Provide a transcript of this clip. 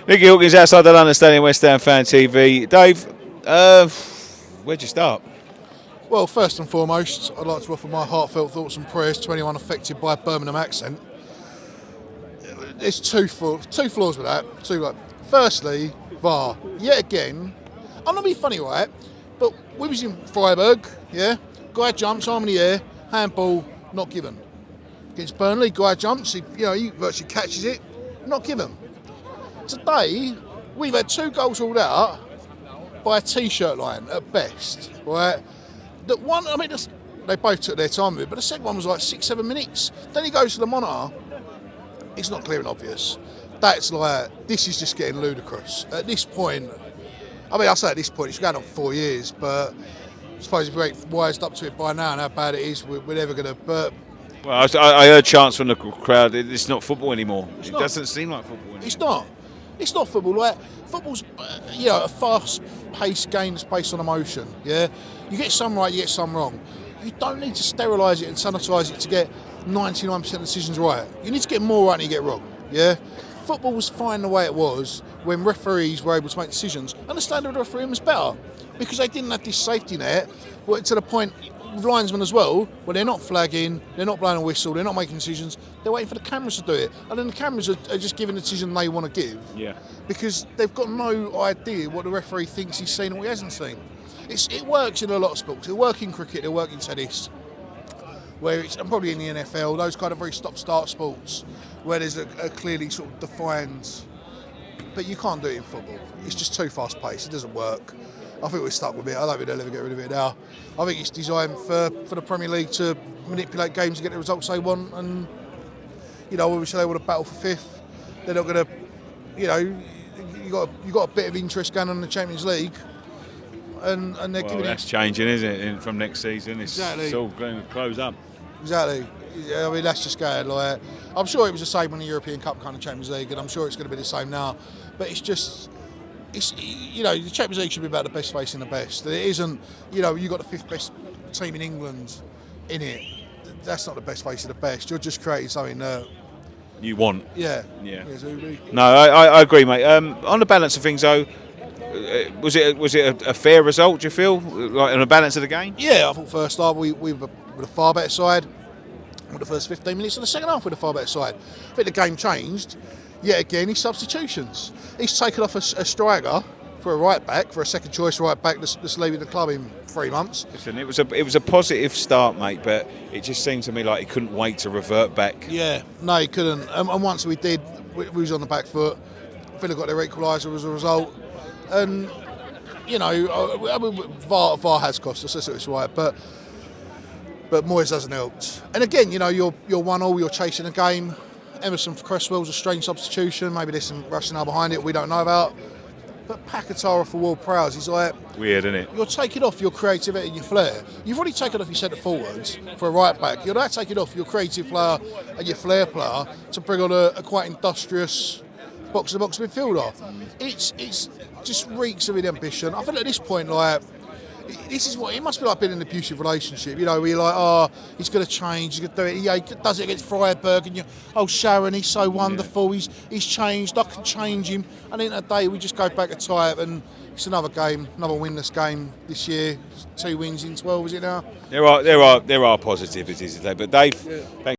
Nicky Hawkins outside the London Stadium, West Ham Fan TV. Dave, where'd you start? Well, first and foremost, I'd like to offer my heartfelt thoughts and prayers to anyone affected by a Birmingham accent. There's two flaws with that. Firstly, VAR. Yet again, I'm not being funny, right? But we was in Freiburg, yeah? Guy jumps, arm in the air, handball, not given. Against Burnley, guy jumps, he virtually catches it, not given. Today, we've had 2 goals ruled out by a T-shirt line at best, right? That one, they both took their time with it, but the second one was like 6-7 minutes. Then he goes to the monitor. It's not clear and obvious. That's like, this is just getting ludicrous. At this point, I say at this point, it's going on for 4 years, but I suppose if we ain't wised up to it by now and how bad it is, we're never going to. But Well, I heard chants from the crowd. It's not football anymore. It doesn't seem like football anymore. It's not. It's not football. Like football's, a fast-paced game that's based on emotion. Yeah, you get some right, you get some wrong. You don't need to sterilise it and sanitise it to get 99% of decisions right. You need to get more right than you get wrong. Yeah, football was fine the way it was when referees were able to make decisions, and the standard of the refereeing was better because they didn't have this safety net. Well, to the point with linesmen as well, where they're not flagging, they're not blowing a whistle, they're not making decisions, they're waiting for the cameras to do it. And then the cameras are just giving the decision they want to give. Yeah. Because they've got no idea what the referee thinks he's seen and what he hasn't seen. It works in a lot of sports. It'll work in cricket, it'll work in tennis, and probably in the NFL, those kind of very stop-start sports, where there's a clearly sort of defined. But you can't do it in football. It's just too fast-paced. It doesn't work. I think we're stuck with it. I don't think they'll ever get rid of it now. I think it's designed for the Premier League to manipulate games and get the results they want. And, obviously they want to battle for 5th. They're not going to, you got a bit of interest going on in the Champions League. And they're giving that's changing, isn't it, from next season? It's all going to close up. Exactly. That's just going like. I'm sure it was the same when the European Cup kind of Champions League, and I'm sure it's going to be the same now. But it's just, the Champions League should be about the best facing the best. It isn't. You got the 5th best team in England in it. That's not the best facing the best. You're just creating something that You want. Yeah. No, I agree, mate. On the balance of things, though, was it a fair result? Do you feel like on the balance of the game? Yeah, I thought first half we were a far better side. With the first 15 minutes of the second half with a far better side. I think the game changed. Yet again, his substitutions. He's taken off a striker for a right back, for a second choice right back that's leaving the club in 3 months. Listen, it was a positive start, mate, but it just seemed to me like he couldn't wait to revert back. Yeah, no, he couldn't. And once we did, we was on the back foot. Villa got their equaliser as a result. And, VAR has cost us, that's it's right, but Moyes hasn't helped. And again, you're 1-1, you're chasing a game. Emerson for Cresswell's a strange substitution. Maybe there's some rationale behind it we don't know about. But Pakatara for Ward Prowse, he's like... Weird, isn't it? You're taking off your creativity and your flair. You've already taken off your centre forwards for a right back. You're now taking off your creative player and your flair player to bring on a quite industrious box-to-box midfielder. It's just reeks of ambition. I think at this point, this is what it must be like being in an abusive relationship, where you're like, he's going to change, he's going to do it. Yeah, he does it against Freiburg, and Sharon, he's so wonderful, he's changed, I can change him. And in a day, we just go back to type, and it's another game, another winless game this year. 2 wins in 12, is it now? There are positivities today, but Dave, thank